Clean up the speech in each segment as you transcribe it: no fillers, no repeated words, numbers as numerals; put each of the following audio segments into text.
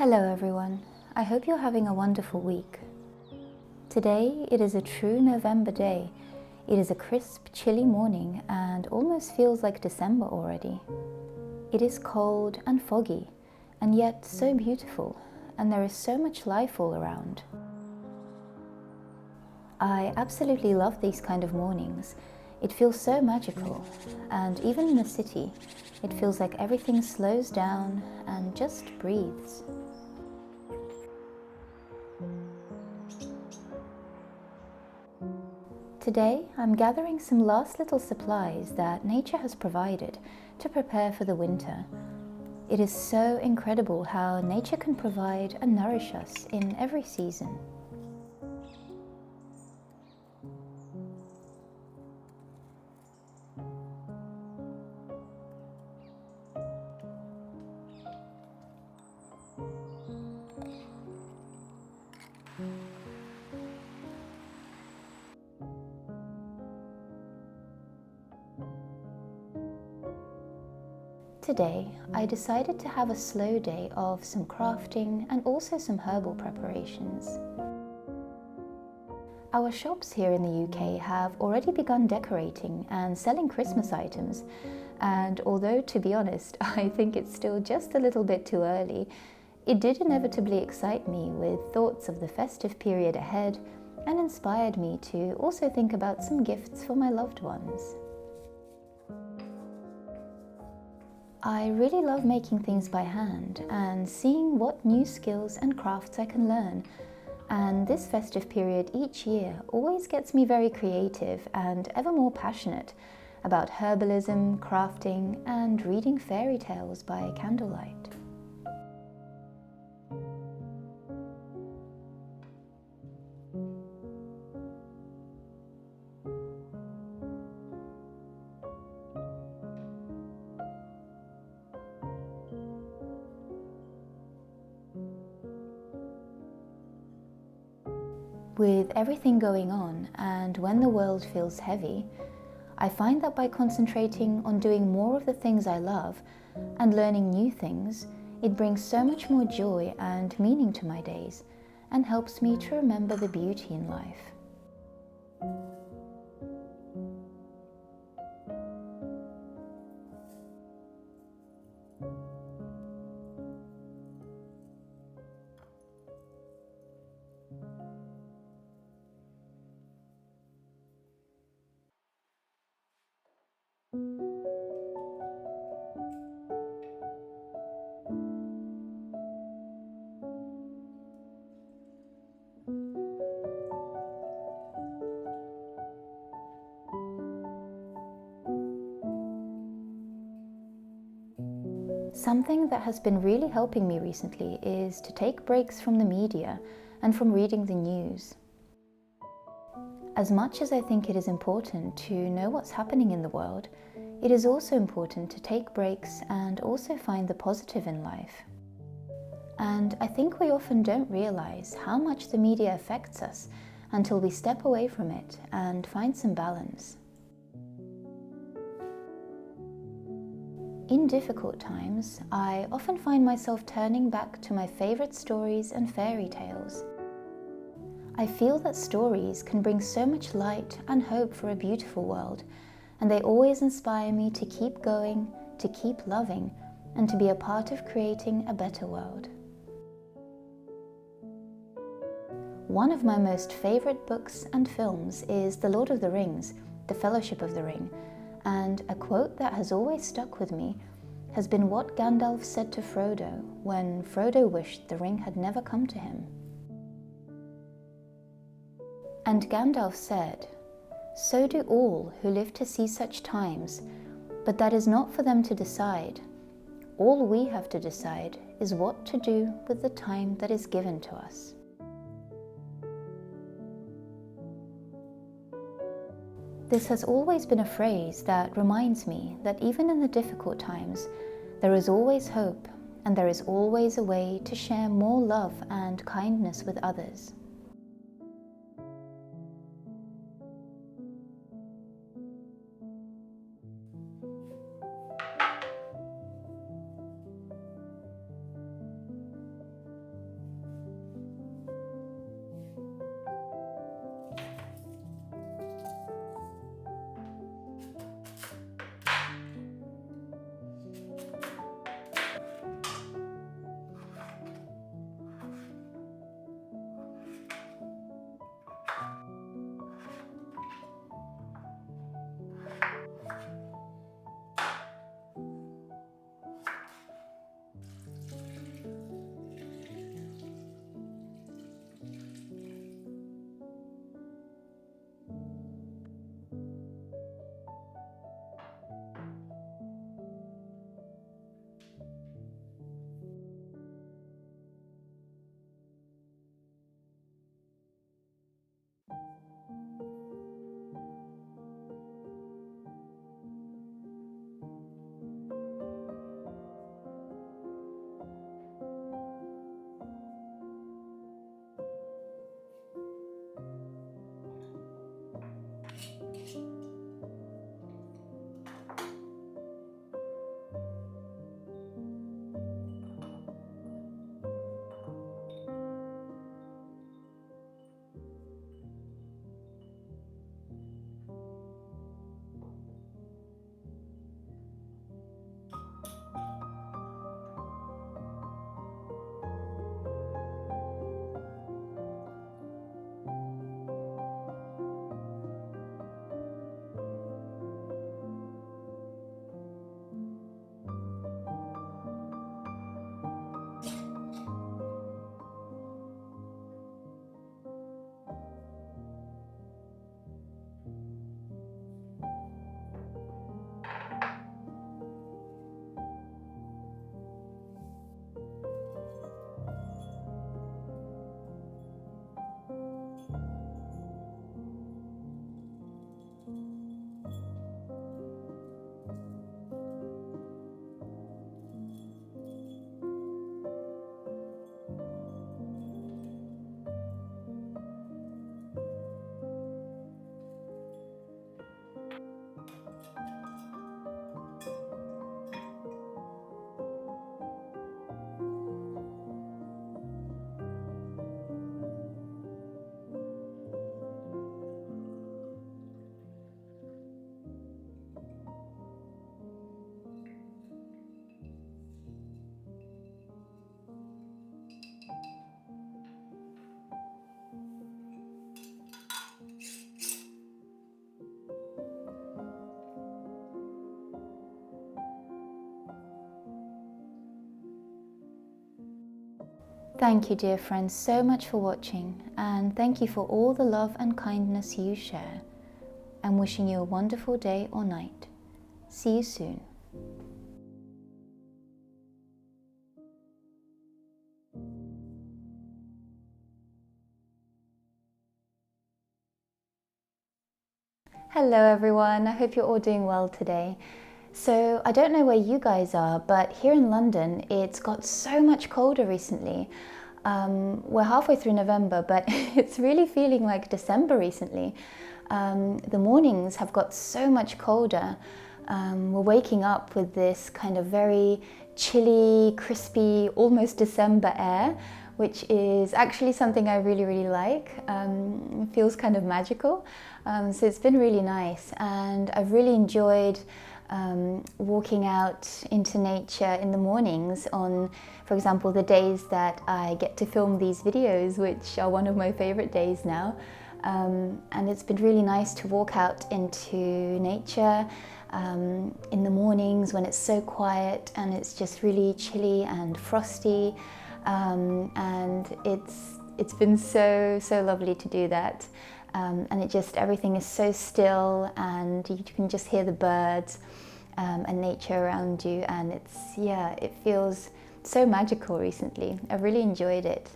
Hello everyone, I hope you're having a wonderful week. Today it is a true November day. It is a crisp, chilly morning and almost feels like December already. It is cold and foggy and yet so beautiful, and there is so much life all around. I absolutely love these kind of mornings. It feels so magical, and even in the city, it feels like everything slows down and just breathes. Today, I'm gathering some last little supplies that nature has provided to prepare for the winter. It is so incredible how nature can provide and nourish us in every season. Today, I decided to have a slow day of some crafting and also some herbal preparations. Our shops here in the UK have already begun decorating and selling Christmas items, and although, to be honest, I think it's still just a little bit too early, it did inevitably excite me with thoughts of the festive period ahead and inspired me to also think about some gifts for my loved ones. I really love making things by hand and seeing what new skills and crafts I can learn. And this festive period each year always gets me very creative and ever more passionate about herbalism, crafting, and reading fairy tales by candlelight. With everything going on, and when the world feels heavy, I find that by concentrating on doing more of the things I love and learning new things, it brings so much more joy and meaning to my days and helps me to remember the beauty in life. Something that has been really helping me recently is to take breaks from the media and from reading the news. As much as I think it is important to know what's happening in the world, it is also important to take breaks and also find the positive in life. And I think we often don't realize how much the media affects us until we step away from it and find some balance. In difficult times, I often find myself turning back to my favorite stories and fairy tales. I feel that stories can bring so much light and hope for a beautiful world, and they always inspire me to keep going, to keep loving, and to be a part of creating a better world. One of my most favorite books and films is The Lord of the Rings, The Fellowship of the Ring, and a quote that has always stuck with me has been what Gandalf said to Frodo when Frodo wished the ring had never come to him. And Gandalf said, "So do all who live to see such times, but that is not for them to decide. All we have to decide is what to do with the time that is given to us." This has always been a phrase that reminds me that even in the difficult times, there is always hope, and there is always a way to share more love and kindness with others. Thank you, dear friends, so much for watching, and thank you for all the love and kindness you share. I'm wishing you a wonderful day or night. See you soon. Hello everyone, I hope you're all doing well today. So I don't know where you guys are, but here in London it's got so much colder recently. We're halfway through November, but it's really feeling like December recently. The mornings have got so much colder. We're waking up with this kind of very chilly, crispy, almost December air, which is actually something I really like. It feels kind of magical. So it's been really nice, and I've really enjoyed walking out into nature in the mornings on, for example, the days that I get to film these videos, which are one of my favorite days now. And it's been really nice to walk out into nature in the mornings when it's so quiet and it's just really chilly and frosty. And it's been so lovely to do that. And everything is so still, and you can just hear the birds and nature around you, and it feels so magical recently. I've really enjoyed it.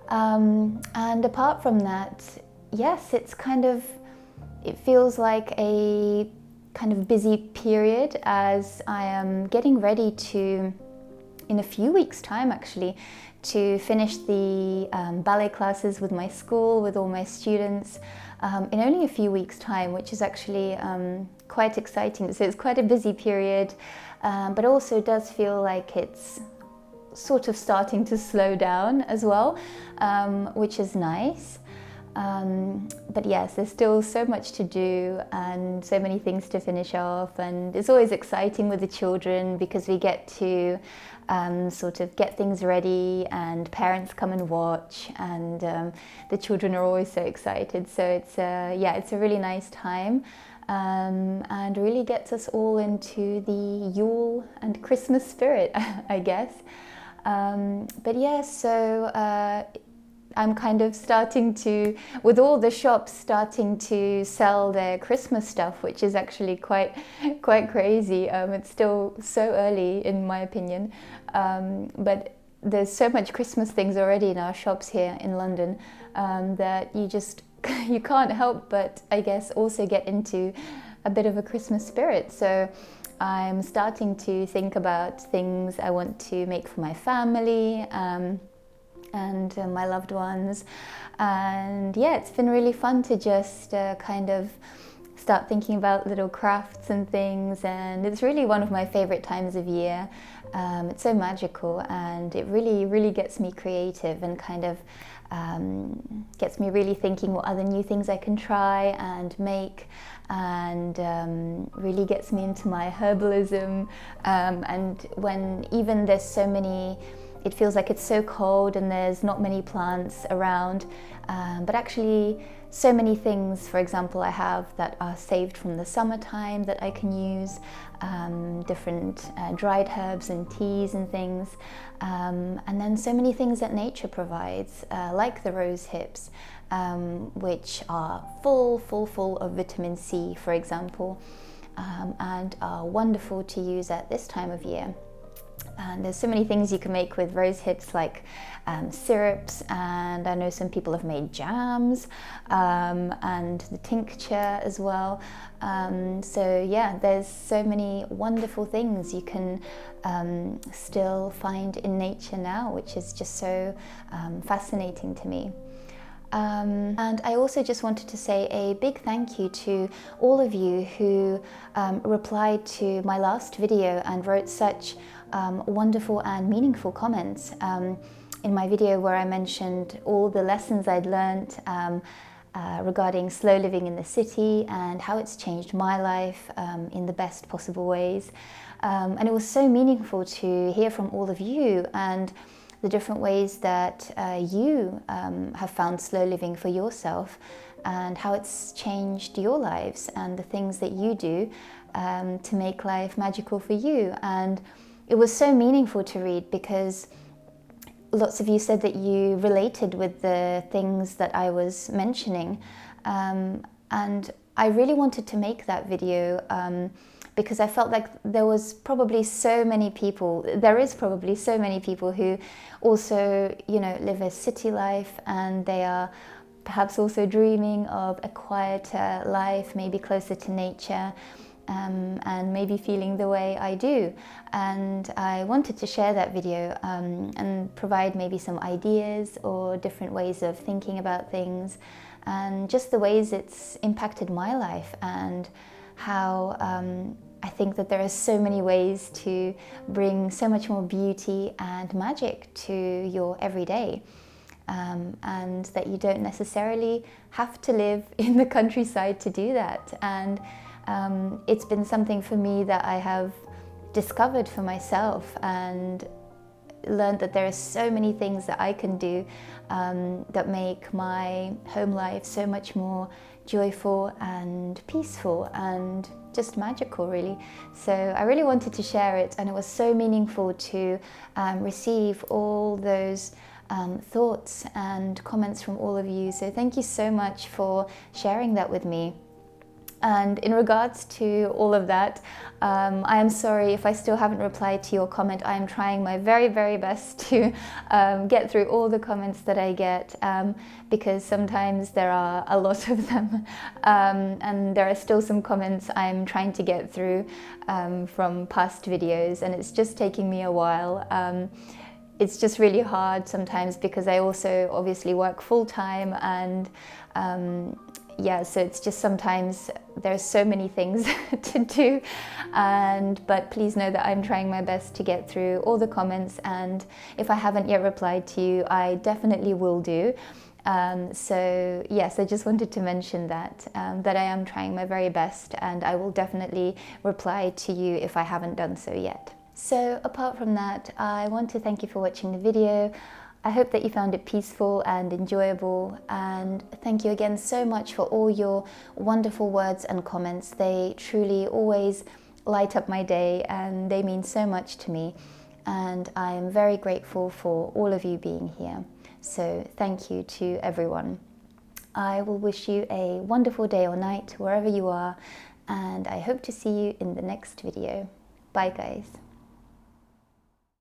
And apart from that, yes, it feels like a kind of busy period, as I am getting ready to, in a few weeks' time actually, to finish the ballet classes with my school, with all my students, in only a few weeks' time, which is actually quite exciting. So it's quite a busy period, but also does feel like it's sort of starting to slow down as well, which is nice. But yes, there's still so much to do and so many things to finish off, and it's always exciting with the children because we get to sort of get things ready, and parents come and watch, and the children are always so excited. So it's a really nice time, and really gets us all into the Yule and Christmas spirit, I guess. But yeah, so I'm kind of starting to, with all the shops starting to sell their Christmas stuff, which is actually quite crazy. It's still so early in my opinion, but there's so much Christmas things already in our shops here in London that you can't help but, I guess, also get into a bit of a Christmas spirit. So I'm starting to think about things I want to make for my family and my loved ones, and yeah, it's been really fun to just kind of start thinking about little crafts and things, and it's really one of my favorite times of year. It's so magical, and it really gets me creative, and kind of gets me really thinking what other new things I can try and make, and really gets me into my herbalism, and when even there's so many, it feels like it's so cold and there's not many plants around, but actually so many things, for example, I have that are saved from the summertime that I can use, different dried herbs and teas and things, and then so many things that nature provides, like the rose hips, which are full of vitamin C, for example, and are wonderful to use at this time of year. And there's so many things you can make with rose hips, like syrups, and I know some people have made jams, and the tincture as well. So yeah, there's so many wonderful things you can still find in nature now, which is just so fascinating to me. And I also just wanted to say a big thank you to all of you who replied to my last video and wrote such wonderful and meaningful comments in my video where I mentioned all the lessons I'd learned regarding slow living in the city and how it's changed my life in the best possible ways. And it was so meaningful to hear from all of you and the different ways that you have found slow living for yourself, and how it's changed your lives and the things that you do to make life magical for you. And it was so meaningful to read because lots of you said that you related with the things that I was mentioning, and I really wanted to make that video because I felt like there is probably so many people who also, you know, live a city life, and they are perhaps also dreaming of a quieter life, maybe closer to nature, and maybe feeling the way I do. And I wanted to share that video and provide maybe some ideas or different ways of thinking about things, and just the ways it's impacted my life, and how I think that there are so many ways to bring so much more beauty and magic to your everyday. And that you don't necessarily have to live in the countryside to do that. And it's been something for me that I have discovered for myself, and learned that there are so many things that I can do that make my home life so much more joyful and peaceful and just magical, really. So I really wanted to share it, and it was so meaningful to receive all those thoughts and comments from all of you. So thank you so much for sharing that with me. And in regards to all of that, I am sorry if I still haven't replied to your comment. I am trying my very, very best to get through all the comments that I get, because sometimes there are a lot of them, and there are still some comments I'm trying to get through from past videos, and it's just taking me a while. It's just really hard sometimes because I also obviously work full-time, and yeah, so it's just sometimes there's so many things to do, but please know that I'm trying my best to get through all the comments, and if I haven't yet replied to you, I definitely will do. So yes, I just wanted to mention that I am trying my very best, and I will definitely reply to you if I haven't done so yet. So apart from that, I want to thank you for watching the video. I hope that you found it peaceful and enjoyable, and thank you again so much for all your wonderful words and comments. They truly always light up my day, and they mean so much to me, and I am very grateful for all of you being here. So thank you to everyone. I will wish you a wonderful day or night wherever you are, and I hope to see you in the next video. Bye guys.